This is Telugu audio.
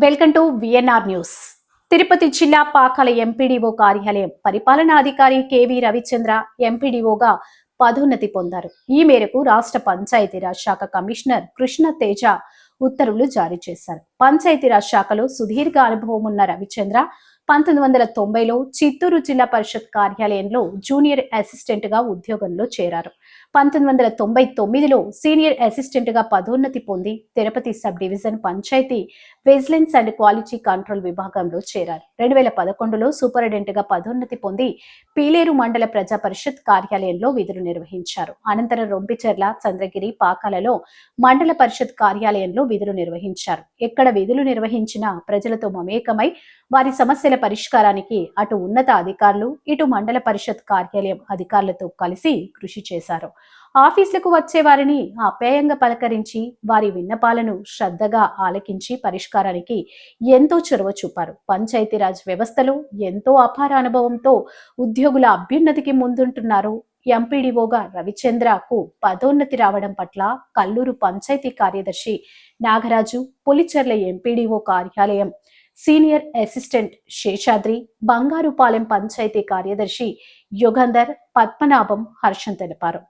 Welcome to VNR news. Tirupati జిల్లా పాకాల ఎంపీడీఓ కార్యాలయం పరిపాలనాధికారి కెవి రవిచంద్ర ఎంపీడీఓగా పదోన్నతి పొందారు. ఈ మేరకు రాష్ట్ర పంచాయతీరాజ్ శాఖ కమిషనర్ కృష్ణ తేజ ఉత్తర్వులు జారీ చేశారు. పంచాయతీరాజ్ శాఖలో సుదీర్ఘ అనుభవం ఉన్న రవిచంద్ర 1990లో చిత్తూరు జిల్లా పరిషత్ కార్యాలయంలో జూనియర్ అసిస్టెంట్ గా ఉద్యోగంలో చేరారు. 1999లో సీనియర్ అసిస్టెంట్ గా పదోన్నతి పొంది Tirupati sub division panchayati vigilance and quality control విభాగంలో చేరారు. 2011లో సూపరింటెండెంట్ గా పదోన్నతి పొంది పీలేరు మండల ప్రజా పరిషత్ కార్యాలయంలో విధులు నిర్వహించారు. అనంతరం రొంపిచెర్ల, చంద్రగిరి, పాకాలలో మండల పరిషత్ కార్యాలయంలో విధులు నిర్వహించారు. ఎక్కడ విధులు నిర్వహించినా ప్రజలతో మమేకమై వారి సమస్యల పరిష్కారానికి అటు ఉన్నత అధికారులు, ఇటు మండల పరిషత్ కార్యాలయం అధికారులతో కలిసి కృషి చేశారు. ఆఫీసులకు వచ్చే వారిని ఆప్యాయంగా పలకరించి వారి విన్నపాలను శ్రద్ధగా ఆలకించి పరిష్కారానికి ఎంతో చొరవ చూపారు. పంచాయతీరాజ్ వ్యవస్థలో ఎంతో అపార అనుభవంతో ఉద్యోగుల అభ్యున్నతికి ముందుంటున్నారు. ఎంపీడీఓగా రవిచంద్రకు పదోన్నతి రావడం పట్ల కల్లూరు పంచాయతీ కార్యదర్శి నాగరాజు, పులిచెర్ల ఎంపీడీఓ కార్యాలయం సీనియర్ అసిస్టెంట్ శేషాద్రి, బంగారుపాలెం పంచాయతీ కార్యదర్శి యుగంధర్, పద్మనాభం హర్షం తెలిపారు.